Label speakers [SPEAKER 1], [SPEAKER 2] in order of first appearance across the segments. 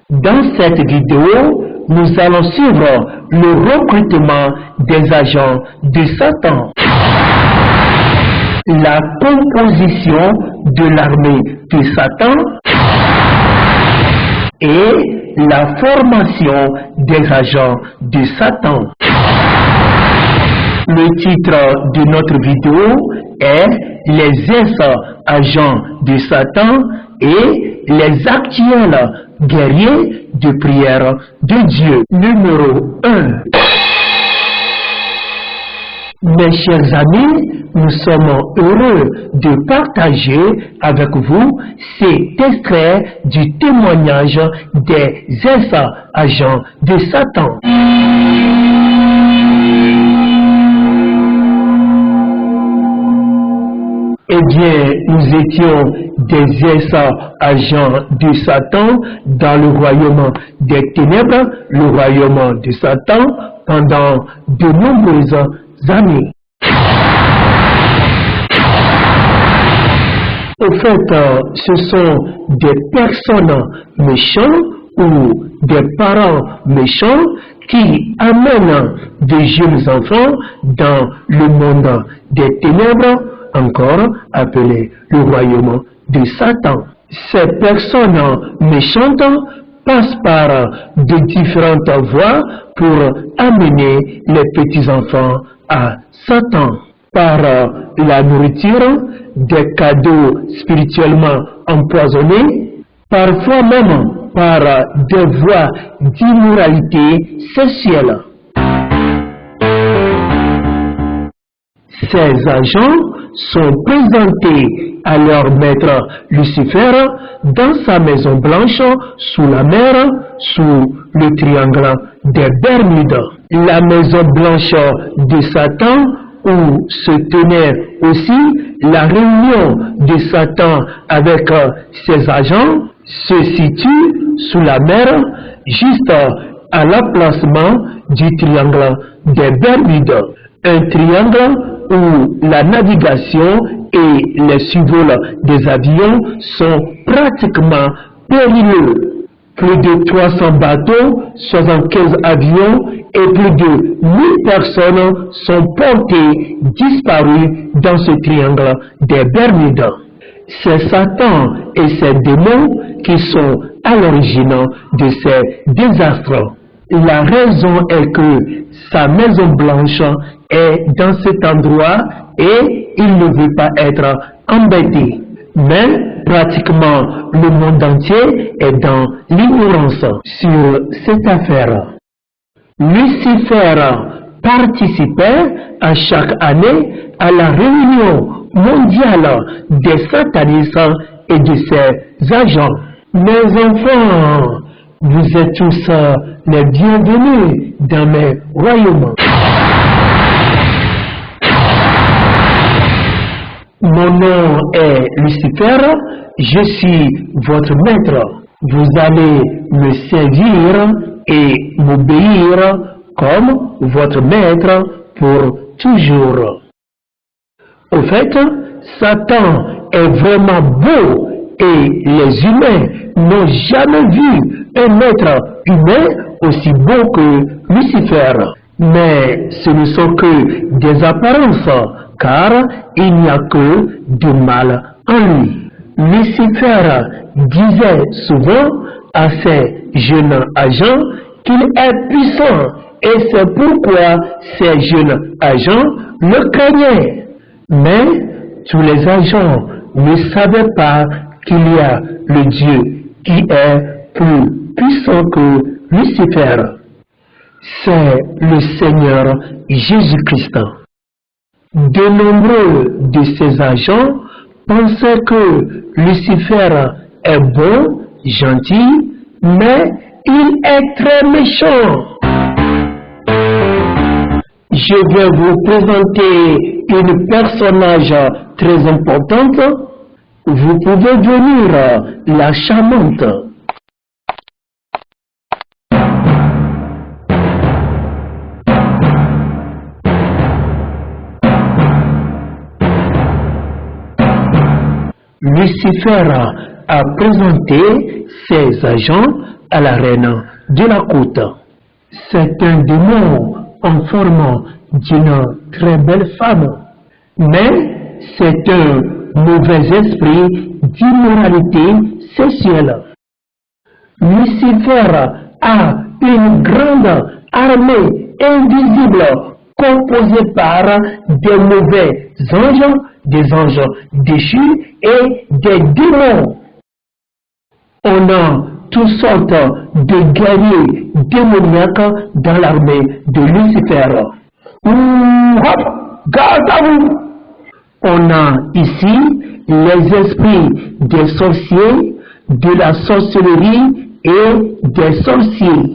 [SPEAKER 1] Dans cette vidéo, nous allons suivre le recrutement des agents de Satan, la composition de l'armée de Satan et la formation des agents de Satan. Le titre de notre vidéo est Les ex-agents de Satan et les actuels guerriers de prière de Dieu. Numéro 1. Mes chers amis, nous sommes heureux de partager avec vous cet extrait du témoignage des ex-agents de Satan. Eh bien, nous étions des ex-agents de Satan dans le royaume des ténèbres, le royaume de Satan, pendant de nombreuses années. Au fait, ce sont des personnes méchantes ou des parents méchants qui amènent de jeunes enfants dans le monde des ténèbres, encore appelé le royaume de Satan. Ces personnes méchantes passent par de différentes voies pour amener les petits-enfants à Satan. Par la nourriture, des cadeaux spirituellement empoisonnés, parfois même par des voies d'immoralité sexuelle. Ces agents sont présentés à leur maître Lucifer dans sa maison blanche sous la mer, sous le triangle des Bermudes. La maison blanche de Satan, où se tenait aussi la réunion de Satan avec ses agents, se situe sous la mer, juste à l'emplacement du triangle des Bermudes. Un triangle où la navigation et les survols des avions sont pratiquement périlleux. Plus de 300 bateaux, 75 avions et plus de 1000 personnes sont portées disparues dans ce triangle des Bermudes. C'est Satan et ses démons qui sont à l'origine de ces désastres. La raison est que sa maison blanche est dans cet endroit et il ne veut pas être embêté. Mais pratiquement le monde entier est dans l'ignorance sur cette affaire. Lucifer participait à chaque année à la réunion mondiale des satanistes et de ses agents. Mes enfants, vous êtes tous les bienvenus dans mes royaumes. Mon nom est Lucifer, je suis votre maître. Vous allez me servir et m'obéir comme votre maître pour toujours. Au fait, Satan est vraiment beau et les humains n'ont jamais vu un maître humain aussi beau que Lucifer. Mais ce ne sont que des apparences, car il n'y a que du mal en lui. Lucifer disait souvent à ses jeunes agents qu'il est puissant et c'est pourquoi ces jeunes agents le craignaient. Mais tous les agents ne savaient pas qu'il y a le Dieu qui est plus puissant que Lucifer. C'est le Seigneur Jésus-Christ. De nombreux de ces agents pensaient que Lucifer est bon, gentil, mais il est très méchant. Je vais vous présenter une personnage très importante. Vous pouvez venir la charmante. Lucifer a présenté ses agents à la reine de la côte. C'est un démon en forme d'une très belle femme, mais c'est un mauvais esprit d'immoralité sexuelle. Lucifer a une grande armée invisible composée par des mauvais anges, des anges déchus et des démons. On a toutes sortes de guerriers démoniaques dans l'armée de Lucifer. Garde à vous! On a ici les esprits des sorciers, de la sorcellerie et des sorciers.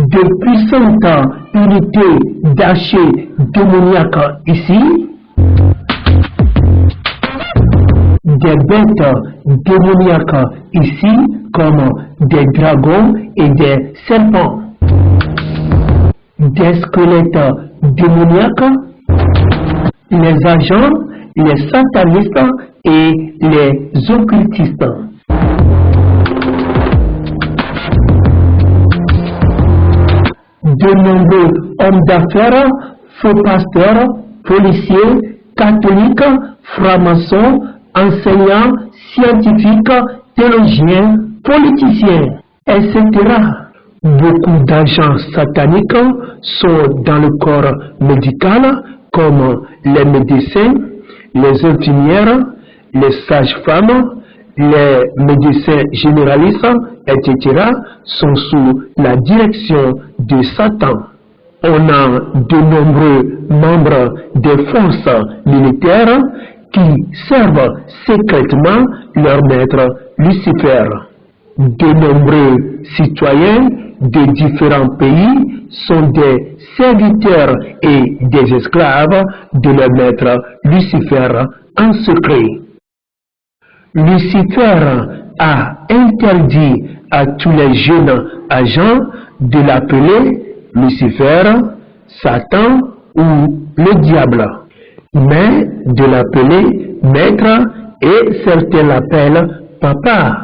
[SPEAKER 1] De puissantes unités d'archers démoniaques ici, des bêtes démoniaques ici, comme des dragons et des serpents, des squelettes démoniaques, les agents, les satanistes et les occultistes. De nombreux hommes d'affaires, faux pasteurs, policiers, catholiques, francs-maçons, enseignants, scientifiques, théologiens, politiciens, etc. Beaucoup d'agents sataniques sont dans le corps médical, comme les médecins, les infirmières, les sages-femmes, les médecins généralistes, etc., sont sous la direction de Satan. On a de nombreux membres des forces militaires qui servent secrètement leur maître Lucifer. De nombreux citoyens de différents pays sont des serviteurs et des esclaves de leur maître Lucifer en secret. Lucifer a interdit à tous les jeunes agents de l'appeler Lucifer, Satan ou le diable, mais de l'appeler maître, et certains l'appellent papa.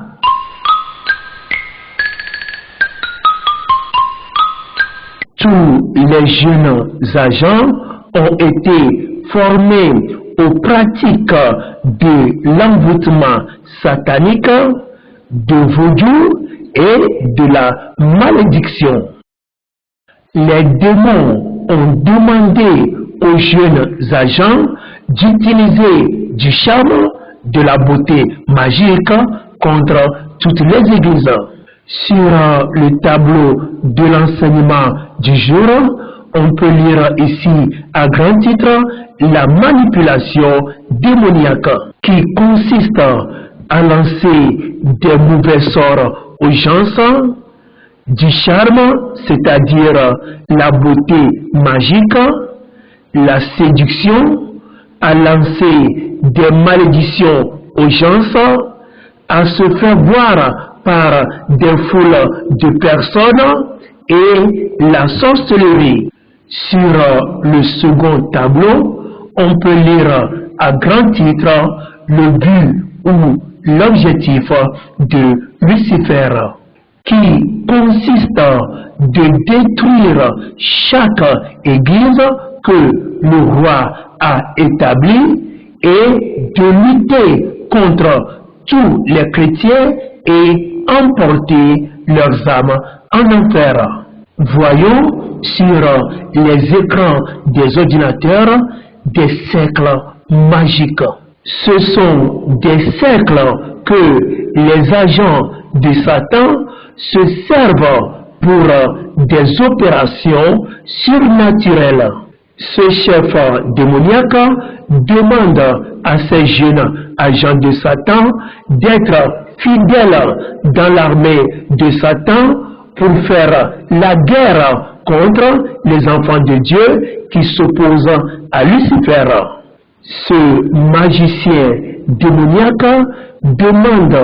[SPEAKER 1] Tous les jeunes agents ont été formés aux pratiques de l'envoûtement satanique, de vaudou et de la malédiction. Les démons ont demandé aux jeunes agents d'utiliser du charme, de la beauté magique contre toutes les églises. Sur le tableau de l'enseignement du jour, on peut lire ici à grand titre la manipulation démoniaque qui consiste à lancer des mauvais sorts aux gens, du charme, c'est-à-dire la beauté magique, la séduction, à lancer des malédictions aux gens, à se faire voir par des foules de personnes et la sorcellerie. Sur le second tableau, on peut lire à grand titre le but ou l'objectif de Lucifer, qui consiste de détruire chaque église que le roi a établie et de lutter contre tous les chrétiens et emporter leurs âmes en enfer. Voyons sur les écrans des ordinateurs des cercles magiques. Ce sont des cercles que les agents de Satan se servent pour des opérations surnaturelles. Ce chef démoniaque demande à ces jeunes agents de Satan d'être fidèles dans l'armée de Satan pour faire la guerre contre les enfants de Dieu qui s'opposent à Lucifer. Ce magicien démoniaque demande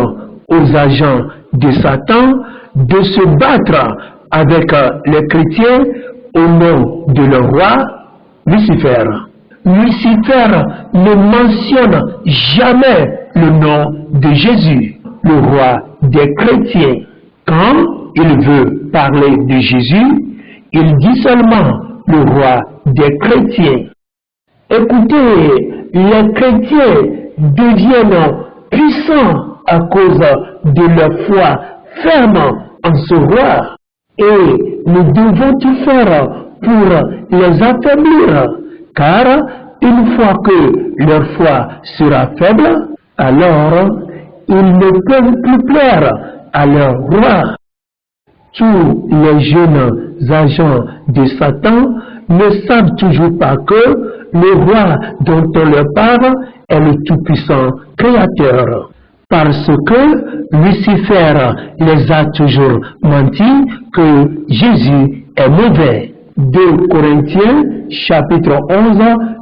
[SPEAKER 1] aux agents de Satan de se battre avec les chrétiens au nom de leur roi Lucifer. Lucifer ne mentionne jamais le nom de Jésus, le roi des chrétiens. Quand il veut parler de Jésus, il dit seulement le roi des chrétiens. Écoutez, les chrétiens deviennent puissants à cause de leur foi ferme en ce roi. Et nous devons tout faire pour les affaiblir, car une fois que leur foi sera faible, alors ils ne peuvent plus plaire à leur roi. Tous les jeunes agents de Satan ne savent toujours pas que le roi dont on leur parle est le tout-puissant créateur. Parce que Lucifer les a toujours menti que Jésus est mauvais. 2 Corinthiens, chapitre 11,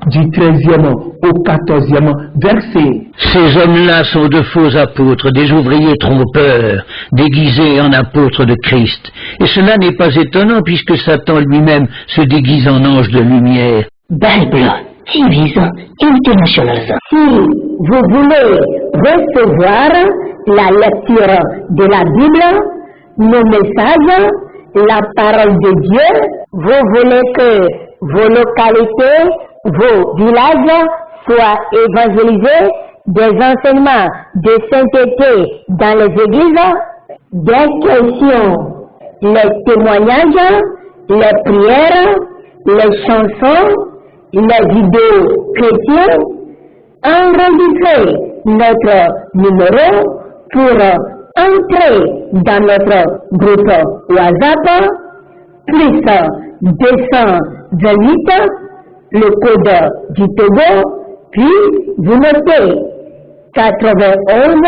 [SPEAKER 1] du 13e au 14e verset.
[SPEAKER 2] Ces hommes-là sont de faux apôtres, des ouvriers trompeurs, déguisés en apôtres de Christ. Et cela n'est pas étonnant puisque Satan lui-même se déguise en ange de lumière.
[SPEAKER 3] Bible TV International. Si vous voulez recevoir la lecture de la Bible, nos messages, la parole de Dieu, vous voulez que vos localités, vos villages soient évangélisés, des enseignements de sainteté dans les églises, des questions, les témoignages, les prières, les chansons, les vidéos chrétiennes, enregistrez notre numéro pour entrer dans notre groupe WhatsApp, plus 228, le code du Togo, puis vous notez 91,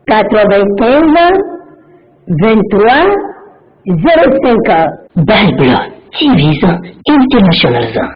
[SPEAKER 3] 95, 23, 05. Bible TV International.